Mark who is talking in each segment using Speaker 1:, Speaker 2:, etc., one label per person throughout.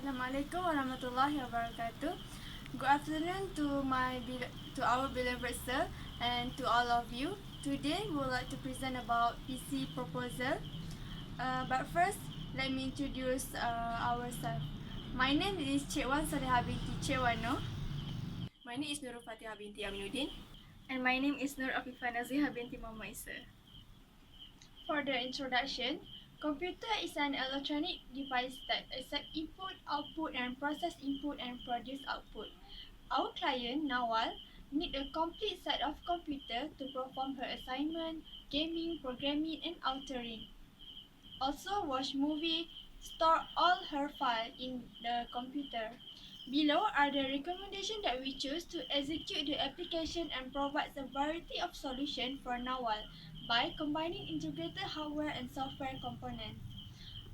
Speaker 1: Assalamualaikum warahmatullahi wabarakatuh. Good afternoon to our beloved sir and to all of you. Today we would like to present about PC proposal. But first, let me introduce ourselves. My name is Che Wan Solihah binti Che Wan Noh.
Speaker 2: My name is Nurul Fatihah binti Aminuddin.
Speaker 3: And my name is Nur Afifah Nazihah binti Mohd Isa.
Speaker 1: For the introduction, computer is an electronic device that accepts input, output, and process input and produce output. Our client, Nawal, need a complete set of computer to perform her assignment, gaming, programming, and altering. Also watch movie, store all her file in the computer. Below are the recommendations that we choose to execute the application and provides a variety of solutions for Nawal by combining integrated hardware and software components.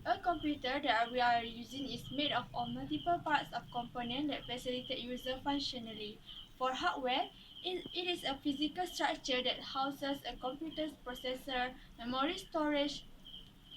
Speaker 1: A computer that we are using is made of multiple parts of components that facilitate user functionally. For hardware, it is a physical structure that houses a computer's processor, memory storage,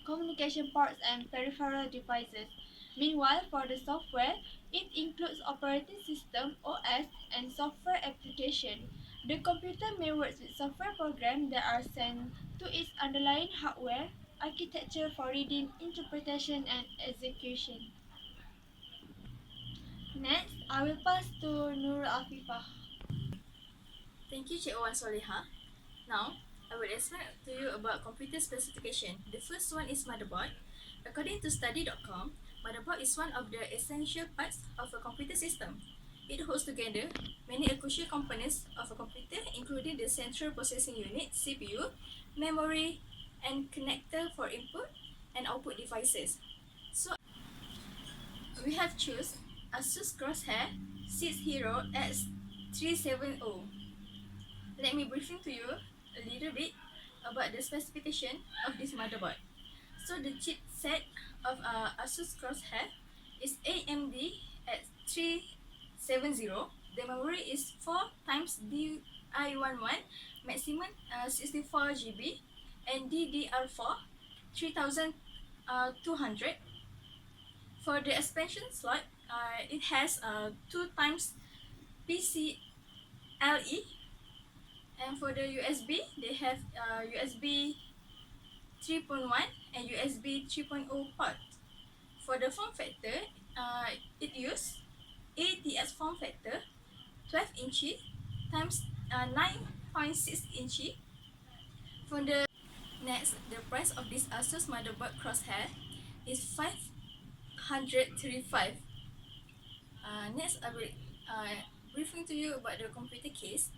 Speaker 1: communication ports, and peripheral devices. Meanwhile, for the software, it includes operating system (OS) and software application. The computer may work with software programs that are sent to its underlying hardware architecture for reading, interpretation, and execution. Next, I will pass to Nur Afifah.
Speaker 2: Thank you, Che Wan Solihah. Now, I will explain to you about computer specification. The first one is motherboard. According to study.com, motherboard is one of the essential parts of a computer system. It holds together many crucial components of a computer, including the central processing unit (CPU), memory, and connector for input and output devices. So, we have choose Asus Crosshair 6 Hero X370. Let me briefing to you a little bit about the specification of this motherboard. So the chipset of Asus Crosshair is AMD X370. The memory is 4 times DI11, maximum 64 GB, and DDR4 3200. For the expansion slot, it has 2 times PCLE. And for the USB, they have USB 3.1 and USB 3.0 port. For the form factor, it uses ATX form factor 12 inch times 9.6 inch. For the next, the price of this Asus motherboard Crosshair is 535. Next, I will briefing to you about the computer case.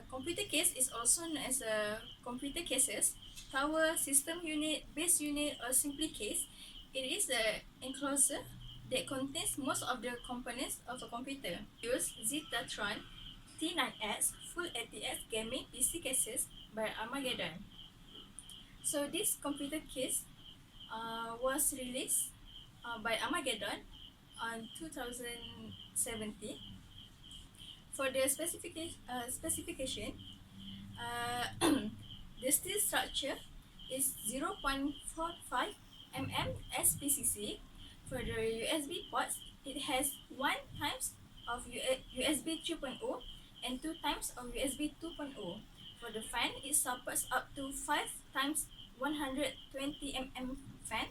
Speaker 2: Computer case is also known as computer cases, tower, system unit, base unit, or simply case. It is an enclosure that contains most of the components of a computer. Use Zetatron T9X Full ATX Gaming PC cases by Armageddon. So this computer case was released by Armageddon on 2017. For the specification, the steel structure is 0.45 mm SPCC. For the USB ports, it has 1 times of USB 3.0 and 2 times of USB 2.0. For the fan, it supports up to 5 times 120 mm fan,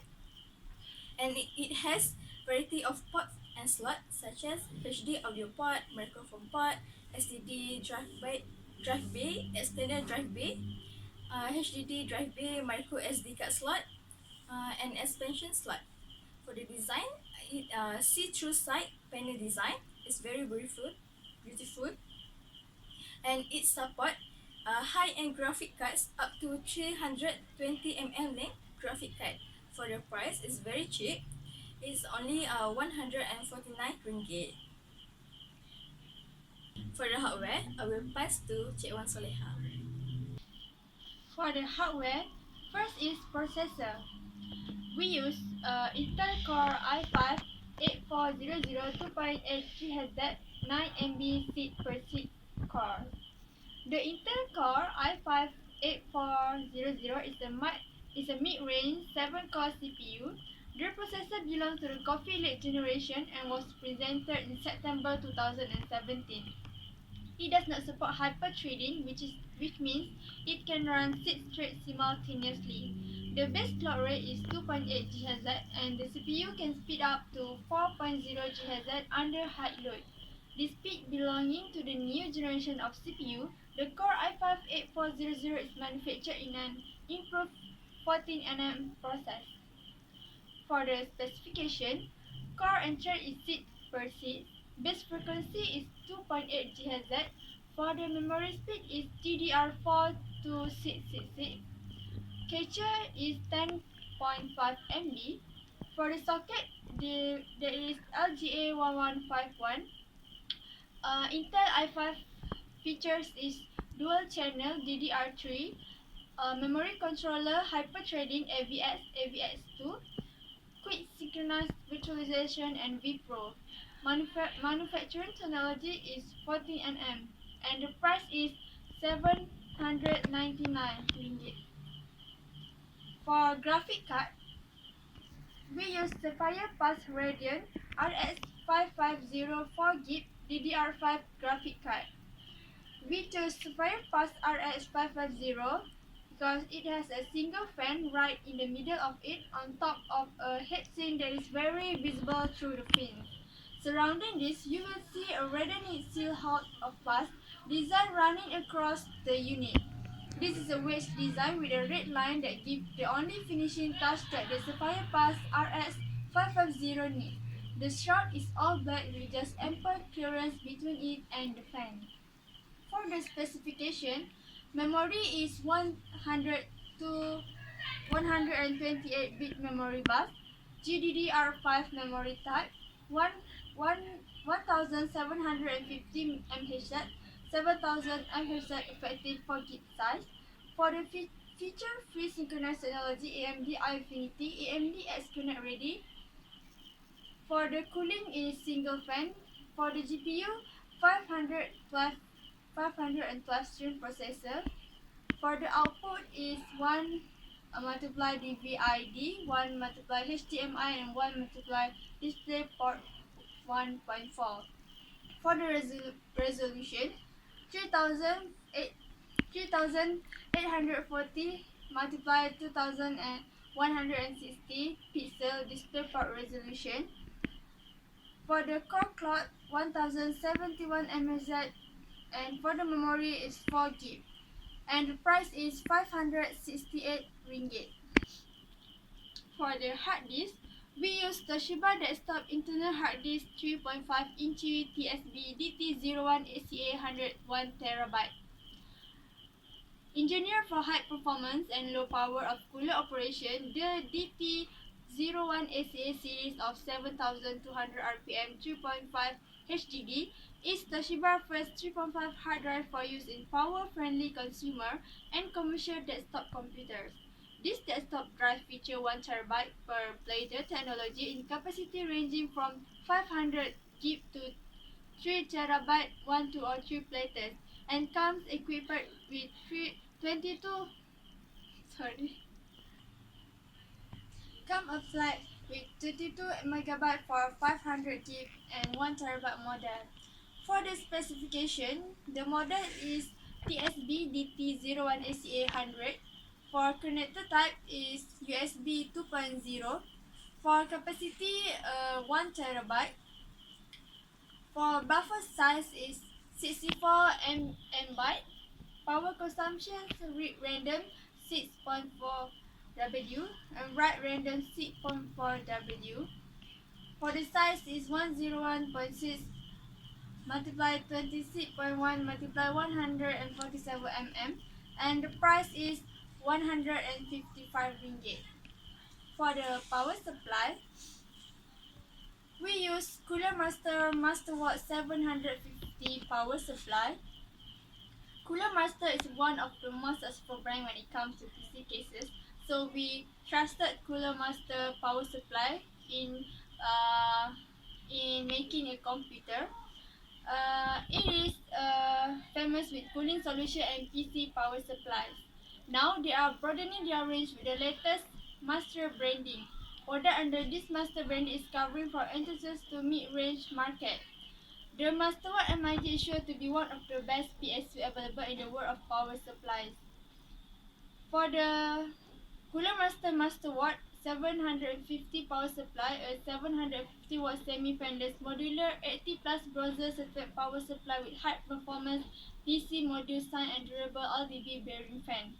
Speaker 2: and it has variety of ports and slots such as HD audio port, microphone port, SSD drive bay, external drive bay, HDD drive bay, micro SD card slot, and expansion slot. For the design, it see-through side panel design is very beautiful, and it support high-end graphic cards up to 320 mm length graphic card. For the price, it's very cheap. It's only 149 ringgit. For the hardware, I will pass to Che Wan Solihah.
Speaker 1: For the hardware, first is processor. We use Intel Core i5 8400 2.8 GHz 9 MB seed per seed core. The Intel Core i5 8400 is a mid-range 7-core CPU The processor belongs to the Coffee Lake generation and was presented in September 2017. It does not support hyper-threading, which means it can run 6 threads simultaneously. The base clock rate is 2.8 GHz and the CPU can speed up to 4.0 GHz under high load. The speed belonging to the new generation of CPU, the Core i5-8400 is manufactured in an improved 14nm process. For the specification, core and thread is 6 per 6, base frequency is 2.8 GHz, for the memory speed is DDR4 to 666, cache is 10.5 MB, for the socket there is LGA 1151, Intel i5 features is dual channel DDR3, memory controller hyper-threading AVX2, quick synchronous virtualization and vPro. Manufacturing technology is 14nm and the price is 799 ringgit. For graphic card, we use Sapphire Pass Radeon RX 550 4GB DDR5 graphic card. We chose Sapphire Pass RX 550 because it has a single fan right in the middle of it on top of a heatsink that is very visible through the fins. Surrounding this, you will see a reddened seal hood of pass design running across the unit. This is a wedge design with a red line that gives the only finishing touch that the Sapphire Pass RX 550 needs. The shroud is all black with just ample clearance between it and the fan. For the specification, memory is 100 to 128-bit memory bus, GDDR5 memory type, 1750 mHz, 7000 mHz effective 4GB size. For the feature free synchronous technology AMD Infinity, AMD X-Connect ready. For the cooling is single fan. For the GPU, 512 stream processor. For the output is 1 multiply DVI-D, 1 multiply HDMI and 1 multiply DisplayPort 1.4. For the resolution, 3840 multiply 2160 pixel DisplayPort resolution. For the core clock, 1071 mHz and for the memory is 4GB. And the price is 568 ringgit. For the hard disk, we use Toshiba Desktop Internal Hard Disk 3.5-inch TSB DT01ACA 101 TB. Engineered for high performance and low power of cooler operation, the DT01ACA series of 7200 RPM 3.5 HDD is Toshiba's first 3.5 hard drive for use in power-friendly consumer and commercial desktop computers. This desktop drive features 1 TB per platter technology in capacity ranging from 500 GB to 3 TB 1, 2 or 3 platters and comes equipped with 22 MB for 500 GB and 1 TB model. For the specification, the model is TSB DT01ACA 100. For connector type is USB 2.0. For capacity 1 TB. For buffer size is 64 MB. Power consumption read random 6.4 W and write random 6.4 W. For the size is 101.6 multiply 26.1 multiply 147 mm and the price is 155 ringgit. For the power supply, we use Cooler Master Masterwatt 750 power supply. Cooler Master is one of the most successful brand when it comes to PC cases, so we trusted Cooler Master power supply in making a computer. It is famous with cooling solution and PC power supplies. Now they are broadening their range with the latest master branding. ordered under this master brand is covering from enthusiast to mid-range market. The Master Watt MIT is sure to be one of the best PSU available in the world of power supplies. For the Cooler Master Watt 750 power supply, a 750 watt semi-fanless modular 80 plus bronzer certified power supply with high performance DC module sign and durable RDB bearing fan.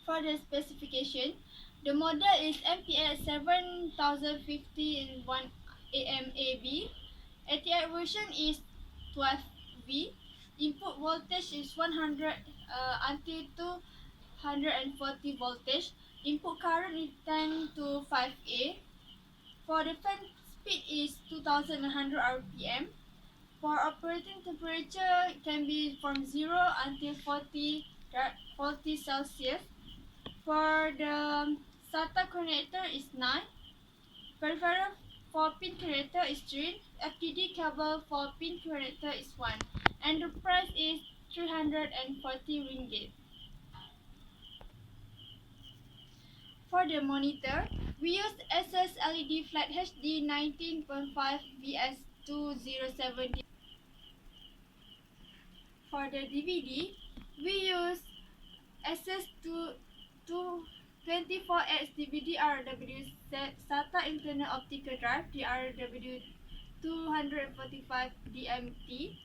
Speaker 1: For the specification, the model is MPS 7050 in 1 AMAB. ATI version is 12V. Input voltage is 100 until 240 voltage. Input current is 10 to 5A. For the fan speed is 2100 RPM. For operating temperature, it can be from 0 until 40 Celsius. For the SATA connector is 9. Peripheral for pin connector is 3. FTD cable for pin connector is 1. And the price is 340 ringgit. For the monitor, we use Asus LED Flat HD 19.5 VS207. For the DVD, we use Asus 24X DVD RW SATA internal optical drive DRW 245 DMT.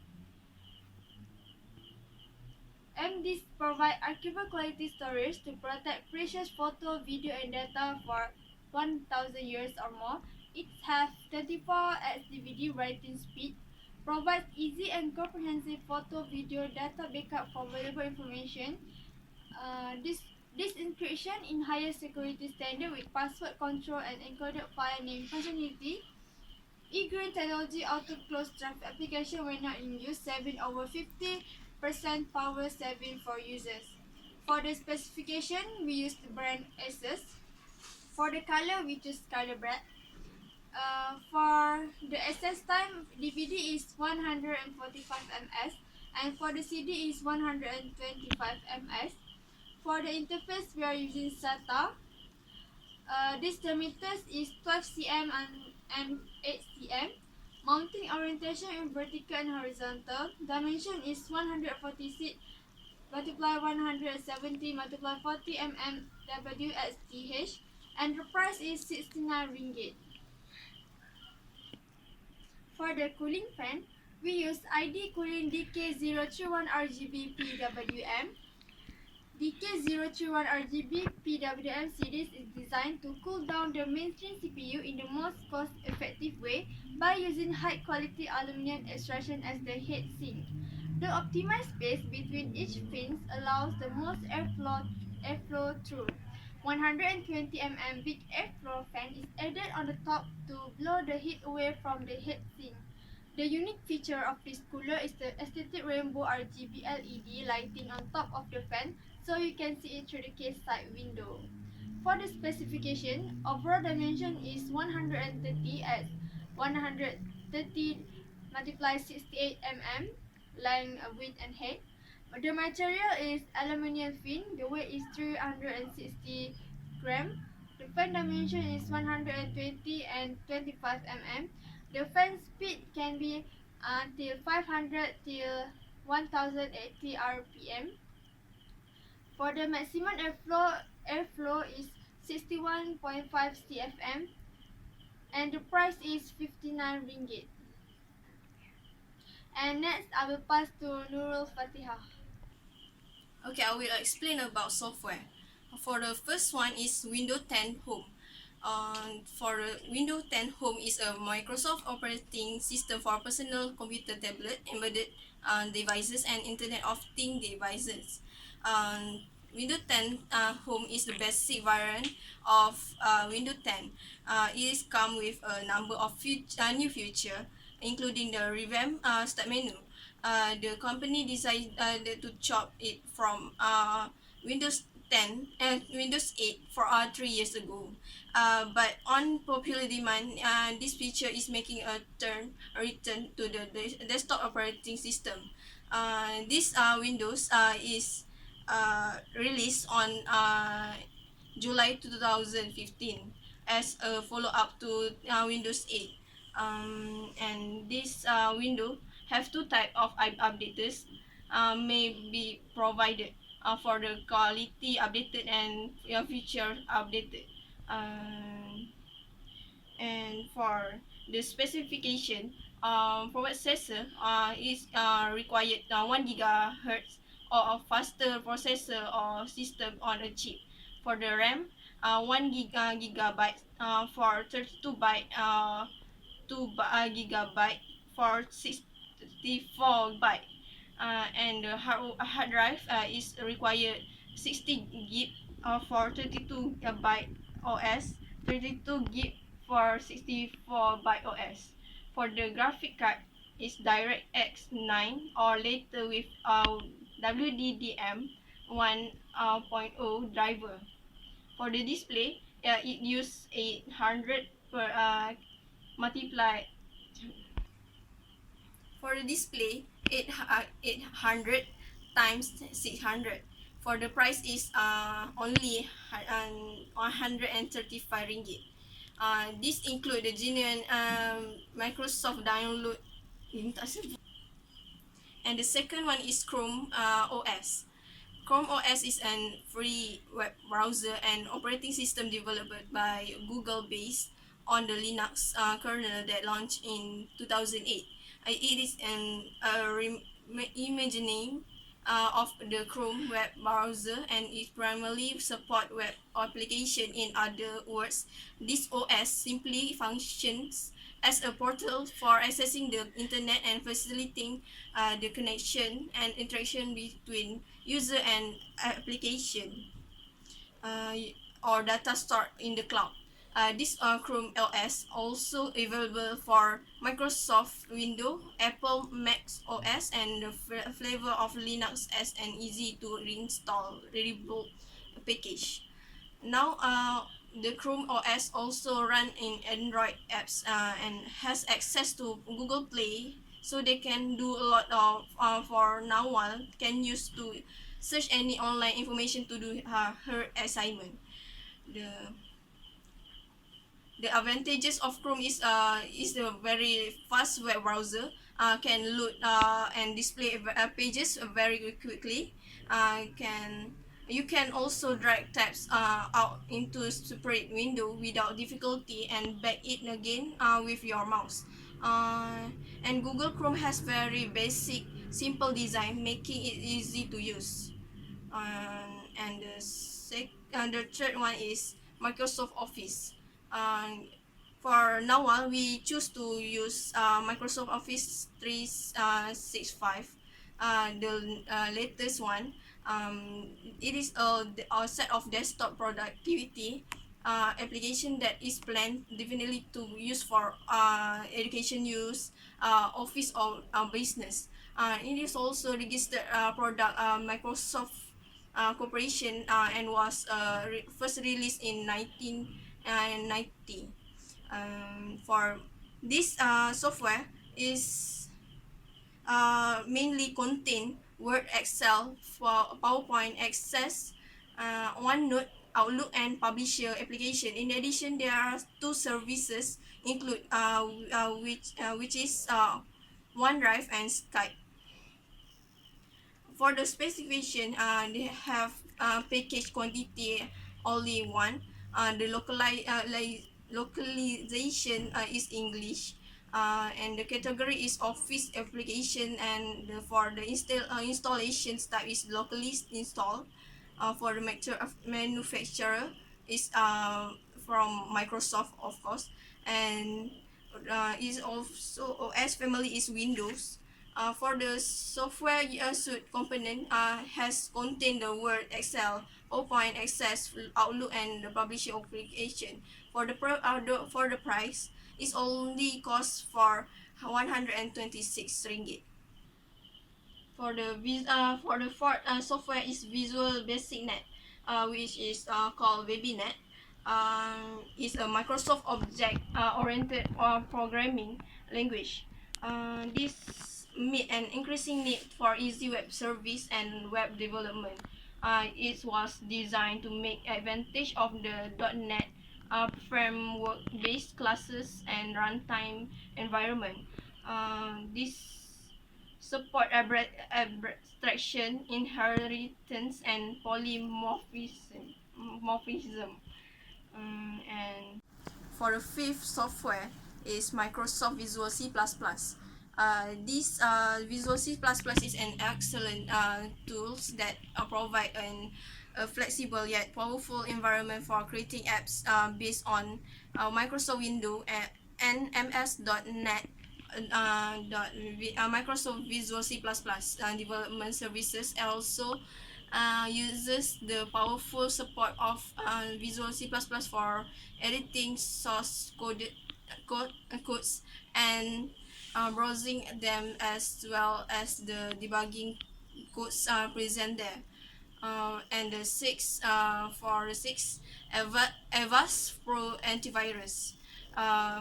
Speaker 1: MDs provide archival quality storage to protect precious photo, video and data for 1000 years or more. It has 24x DVD writing speed, provides easy and comprehensive photo, video, data backup for valuable information. This encryption in higher security standard with password control and encoded file name functionality. E-green technology auto close drive application when not in use, saving over 50% power saving for users. For the specification, we use the brand Asus. For the color, we choose color black. For the access time, DVD is 145 ms and for the CD is 125 ms. For the interface, we are using SATA. This diameter is 12 cm and 8 cm. Mounting orientation in vertical and horizontal. Dimension is 146 multiply 170 multiply 40 mm WSDH, and the price is 69 ringgit. For the cooling fan, we use ID Cooling DK031 RGB PWM. DK031 RGB PWM series is designed to cool down the mainstream CPU in the most cost-effective way by using high-quality aluminum extrusion as the heatsink. The optimized space between each fins allows the most airflow through. 120 mm big airflow fan is added on the top to blow the heat away from the heatsink. The unique feature of this cooler is the aesthetic rainbow RGB LED lighting on top of the fan, so you can see it through the case side window. For the specification, overall dimension is 130 at 130 multiply 68 mm, length, width and height. The material is aluminium fin. The weight is 360 gram. The fan dimension is 120 and 25 mm. The fan speed can be until 500 till 1080 RPM. For the maximum airflow is 61.5 CFM, and the price is 59 ringgit. And next, I will pass to Nurul Fatihah.
Speaker 2: Okay, I will explain about software. For the first one is Windows 10 Home. For Windows 10 Home is a Microsoft operating system for personal computer, tablet, embedded devices, and Internet of Things devices. Windows 10 Home is the basic variant of Windows 10. It is come with a number of new features, including the revamped start menu. The company decided to chop it from Windows 10 and Windows 8 for 3 years ago. But on popular demand, this feature is making a return to the desktop operating system. This Windows is released on July 2015.
Speaker 4: as a follow-up to Windows 8. And this window have two type of updaters may be provided for the quality updated and feature updated. And for the specification, processor is required 1 gigahertz or a faster processor or system on a chip. For the RAM, 1 gigabyte for 32 byte, 2 gigabyte for 64 byte. And the hard drive is required 60 gig for 32 byte OS, 32 gig for 64 byte OS. For the graphic card, is DirectX 9 or later with WDDM 1.0 driver. For the display, it use 800 per multiply. For the display, 800 times 600. For the price is only 135 ringgit. This include the genuine Microsoft download. And the second one is Chrome OS. Chrome OS is a free web browser and operating system developed by Google based on the Linux kernel that launched in 2008. It is an reimagining of the Chrome web browser and it primarily support web application. In other words, this OS simply functions as a portal for accessing the internet and facilitating the connection and interaction between user and application or data stored in the cloud. This Chrome OS also available for Microsoft Windows, Apple Mac OS, and the flavor of Linux as an easy to reinstall rebuild package. Now, the Chrome OS also run in Android apps and has access to Google Play, so they can do a lot of for now one can use to search any online information to do her assignment. The advantages of Chrome is the very fast web browser, can load and display pages very quickly. You can also drag tabs out into separate window without difficulty and back it again with your mouse. And Google Chrome has very basic, simple design, making it easy to use. And the third one is Microsoft Office. For now on, we choose to use Microsoft Office 365, the latest one. It is a set of desktop productivity application that is planned definitely to use for education use, office or business. It is also registered product Microsoft Corporation and was first released in 1990. For this software is mainly contain Word, Excel, for PowerPoint, Access, OneNote, Outlook, and Publisher application. In addition, there are two services include which is OneDrive and Skype. For the specification, they have package quantity only one. The localization is English. And the category is office application, and for the installation type is locally installed. For the manufacturer is from Microsoft, of course, and is also OS family is Windows. For the software suite component has contained the Word, Excel, PowerPoint, Access, Outlook, and the Publisher application. For the price, is only cost for 126 ringgit. For the fourth software is Visual Basic Net, which is called VBNet. Is a Microsoft object oriented programming language. This meet an increasing need for easy web service and web development. It was designed to make advantage of the .NET framework-based classes and runtime environment. This support abstraction, inheritance, and polymorphism. And for the fifth software is Microsoft Visual C++. This Visual C++ is an excellent tools that provide a flexible yet powerful environment for creating apps based on Microsoft Windows and MS.NET. Microsoft Visual C++ development services also uses the powerful support of Visual C++ for editing source codes and browsing them, as well as the debugging codes present there. And the six for the six Avast Pro antivirus.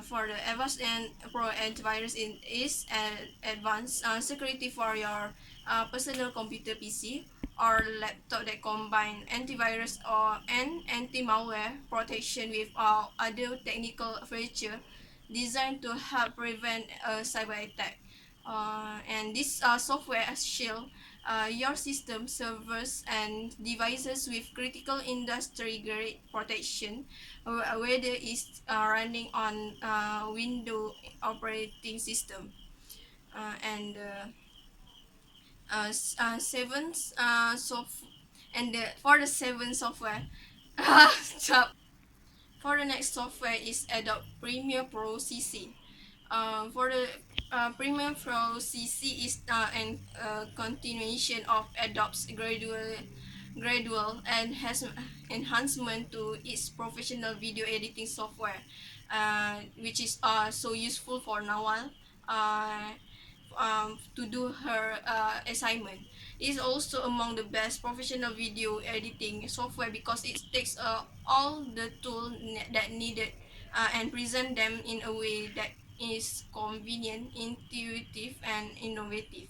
Speaker 4: For the Avast and Pro antivirus is an advanced security for your personal computer PC or laptop that combine antivirus or an anti-malware protection with other technical feature designed to help prevent a cyber attack. And this software shield your system, servers, and devices with critical industry-grade protection, whether it's running on Windows operating system. And seventh and for the seventh software, stop. For the next software is Adobe Premiere Pro CC. For the Premiere Pro CC is an continuation of Adobe's gradual enhancement to its professional video editing software, which is so useful for Nawal to do her assignment. It is also among the best professional video editing software because it takes all the tools that needed and present them in a way that is convenient, intuitive, and innovative.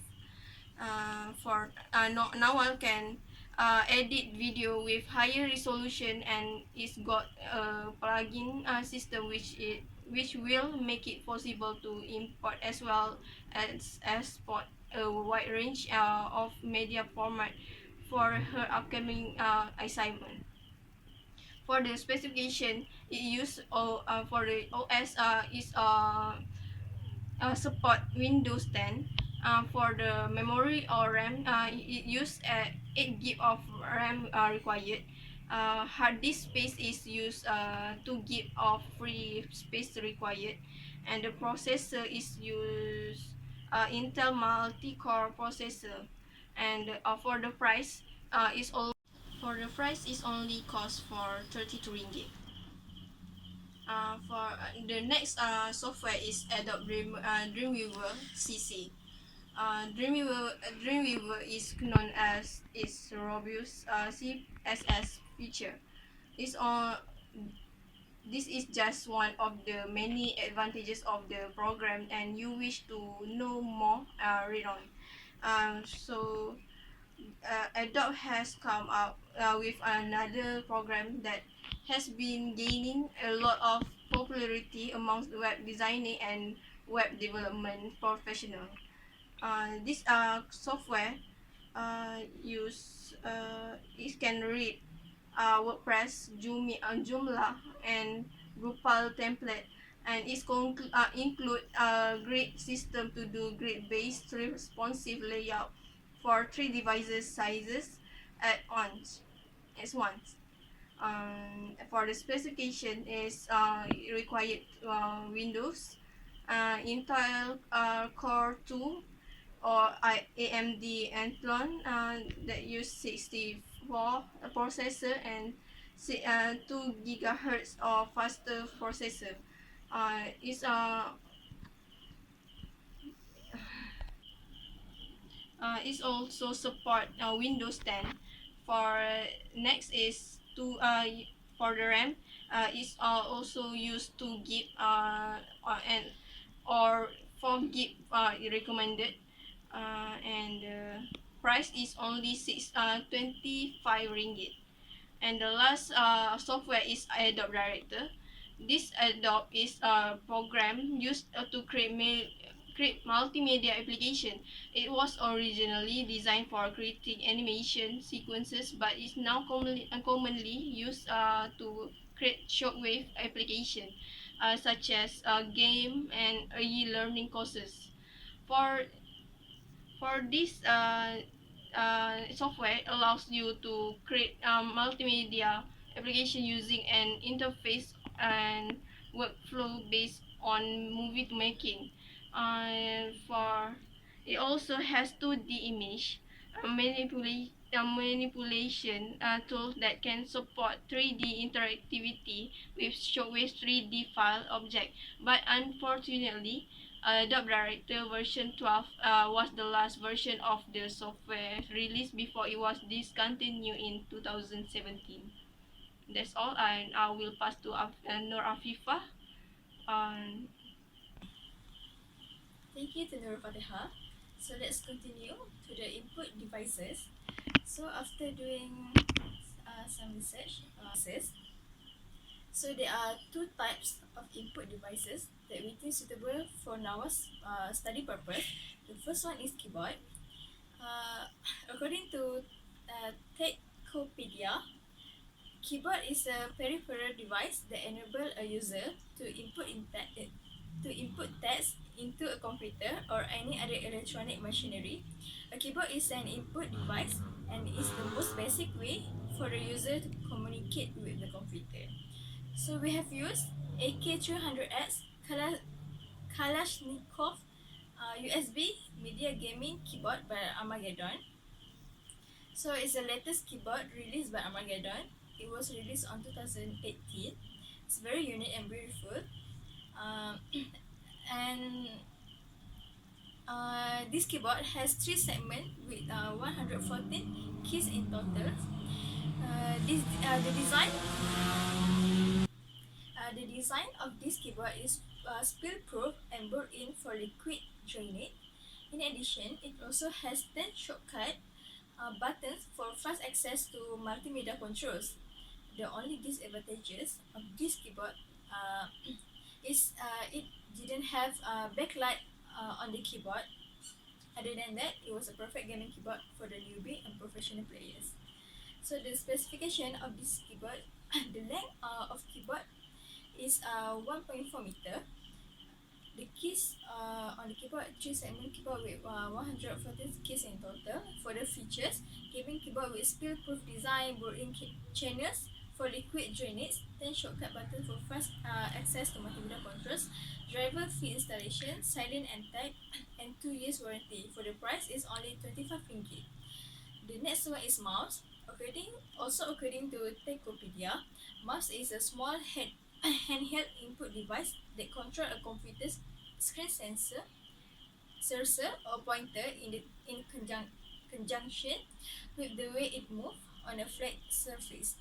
Speaker 4: Now one can edit video with higher resolution, and it's got a plugin system which will make it possible to import as well as export a wide range of media format for her upcoming assignment. For the specification, it use for the OS is support Windows 10. For the memory or RAM, it use 8 GB of RAM required. Hard disk space is used 2 GB of free space required, and the processor is used Intel multi-core processor. And for the price, is only cost for 32 ringgit. For the next software is Adobe Dreamweaver CC. Dreamweaver is known as its robust CSS feature. This this is just one of the many advantages of the program, and you wish to know more, read on. Adobe has come up with another program that has been gaining a lot of popularity amongst web designing and web development professionals. This software it can read WordPress, Joomla, and Drupal template, and it include a great system to do grid-based responsive layout for 3 devices sizes at once. For the specification is required Windows, Intel Core 2 or AMD Athlon that use 64 processor and 2 gigahertz or faster processor. Is Is also support Windows 10. For next is for the RAM. Is also used 2 GB and or 4 GB recommended. And price is only 25 ringgit. And the last software is Adobe Director. This adobe is a program used to create multimedia application. It was originally designed for creating animation sequences, but is now commonly used to create shortwave application, such as game and e-learning courses. For this software allows you to create multimedia application using an interface and workflow based on movie making. For it also has 2D image manipulation tool that can support 3D interactivity with showcase 3D file object. But unfortunately, Adobe Director version 12 was the last version of the software released before it was discontinued in 2017. That's all, and I will pass to Nur Afifah. Um,
Speaker 2: Thank you to Nurul Fatihah. So let's continue to the input devices. So after doing some research, so there are two types of input devices that we think suitable for our study purpose. The first one is keyboard. According to Techopedia, keyboard is a peripheral device that enables a user to input text into a computer or any other electronic machinery. A keyboard is an input device and is the most basic way for the user to communicate with the computer. So we have used AK300X Kalashnikov USB media gaming keyboard by Armageddon. So it's the latest keyboard released by Armageddon. It was released on 2018. It's very unique and beautiful. Um, and this keyboard has 3 segments with 114 keys in total. The design of this keyboard is spill-proof and built-in for liquid drainage. In addition, it also has 10 shortcut buttons for fast access to multimedia controls. The only disadvantages of this keyboard is it didn't have backlight on the keyboard. Other than that, it was a perfect gaming keyboard for the newbie and professional players. So the specification of this keyboard, the length of keyboard is 1.4 meter. The keys on the keyboard, 3 segment keyboard with 114 keys in total. For the features, gaming keyboard with spill-proof design, built-in channels for liquid drainage, 10 shortcut buttons for fast access to multimedia controls, driver-free installation, silent and type, and 2 years warranty. For the price is only 25 ringgit. The next one is mouse. According to Techopedia, mouse is a small handheld input device that controls a computer's screen sensor, cursor, or pointer in conjunction with the way it moves on a flat surface.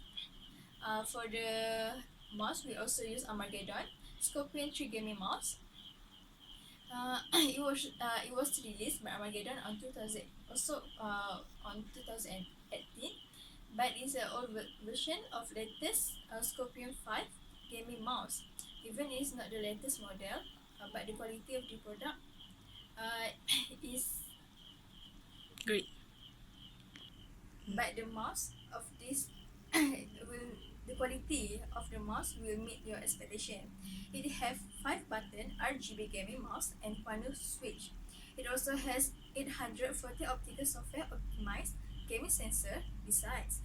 Speaker 2: For the mouse, we also use Armageddon Scorpion 3 gaming mouse. It was released by Armageddon on 2018, but it's an old version of latest Scorpion 5 gaming mouse. Even it's not the latest model, but the quality of the product is
Speaker 4: Great.
Speaker 2: but the mouse of this the quality of the mouse will meet your expectation. It have 5-button RGB gaming mouse and panel switch. It also has 840 optical software optimized gaming sensor. Besides,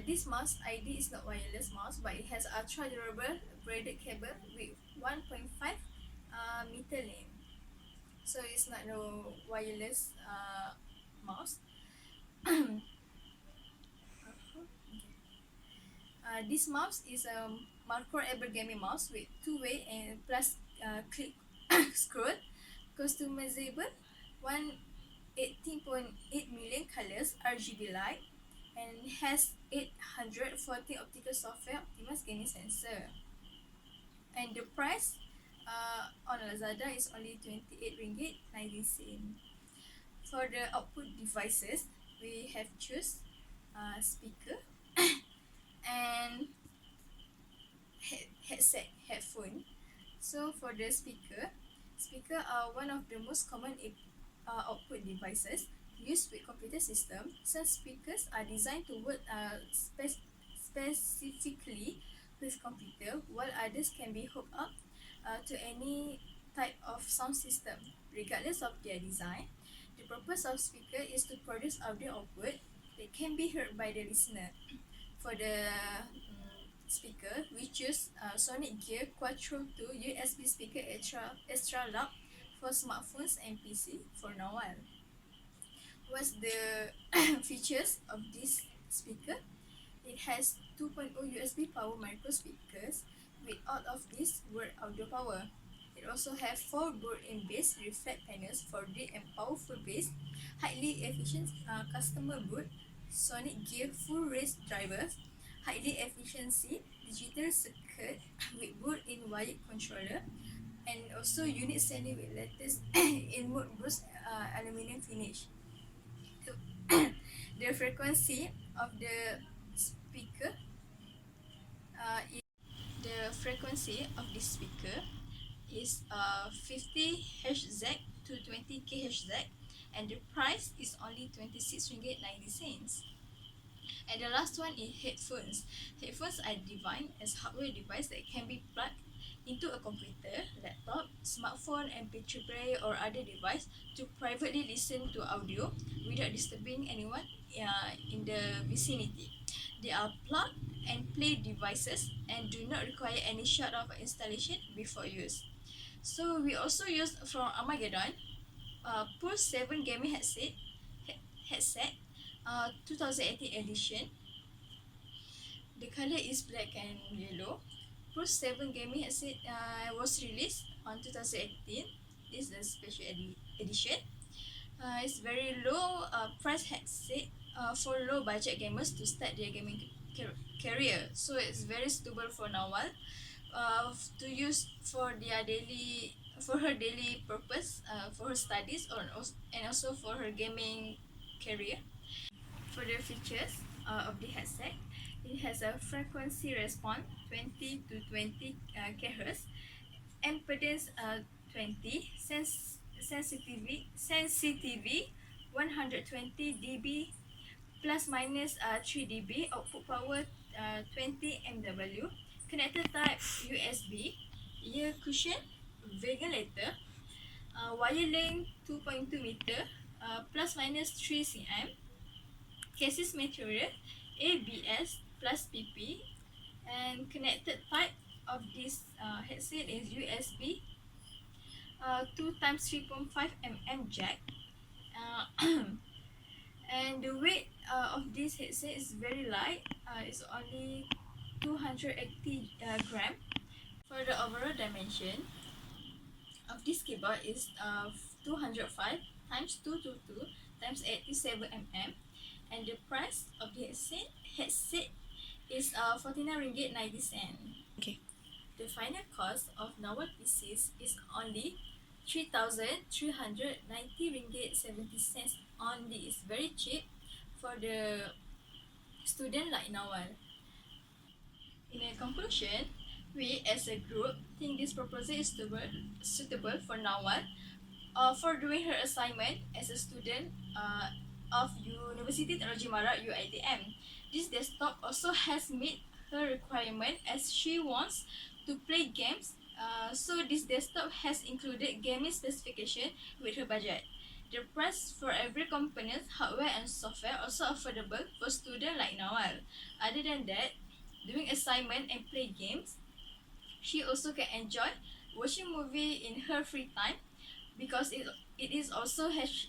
Speaker 2: this mouse ID is not wireless mouse, but it has ultra durable braided cable with 1.5 meter length. So it's not no wireless mouse. This mouse is a Marco Ever gaming mouse with 2-way and plus click scroll, customizable, 118.8 million colors RGB light, and has 840 optical software optimized gaming sensor. And the price on Lazada is only 28 ringgit 90 cents. For the output devices, we have choose speaker and headphone. So for the speaker are one of the most common output devices used with computer system. Some speakers are designed to work specifically with computer, while others can be hooked up to any type of sound system. Regardless of their design, the purpose of speaker is to produce audio output that can be heard by the listener. For the speaker, we choose Sonic Gear Quattro 2 USB speaker extra loud for smartphones and PC for now. What's the features of this speaker? It has 2.0 USB power micro speakers with all of this word audio power. It also has 4 built-in bass reflect panels for deep and powerful bass, highly efficient customer boot, Sonic Gear full race drivers, highly efficiency digital circuit with built-in wired controller, and also unit selling with latest in-mode bruised aluminum finish. The frequency of the speaker is 50 Hz to 20 kHz, and the price is only 26 ringgit 90 cents. And the last one is headphones. Headphones are defined as hardware device that can be plugged into a computer, laptop, smartphone, MP3 player, or other device to privately listen to audio without disturbing anyone in the vicinity. They are plug and play devices and do not require any sort of installation before use. So we also use from Armageddon, Pulse 7 gaming headset 2018 edition. The color is black and yellow. Pulse 7 gaming headset was released on 2018. This is the special edition. It's very low price headset for low budget gamers to start their gaming career. So it's very suitable for Nawal to use for her daily purpose, for her studies, and also for her gaming career. For the features of the headset, it has a frequency response 20 to 20 kHz, impedance 20, sensitivity 120 dB, plus minus 3 dB, output power 20 MW, connector type USB, ear cushion, ventilator, wire length 2.2 meter, plus minus 3 cm, cases material ABS plus PP, and connected type of this headset is USB 2 times 3.5 mm jack. And the weight of this headset is very light. It's only 280 gram. For the overall dimension of this keyboard is 205 times 222 times 87 mm, and the price of the headset is 49 ringgit 90 cents.
Speaker 4: Okay.
Speaker 2: The final cost of Nawal PCs is only 3,390 ringgit 70 cents only. It's very cheap for the student like Nawal. In a conclusion, we as a group think this proposal is suitable for Nawal for doing her assignment as a student of University Technology Marat UiTM. This desktop also has met her requirement as she wants to play games. So this desktop has included gaming specification with her budget. The price for every component, hardware and software also affordable for students like Nawal. Other than that, doing assignment and play games, she also can enjoy watching movie in her free time because it is also has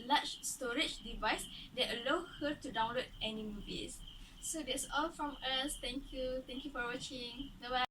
Speaker 2: large storage device that allow her to download any movies. So that's all from us. Thank you for watching. Bye bye.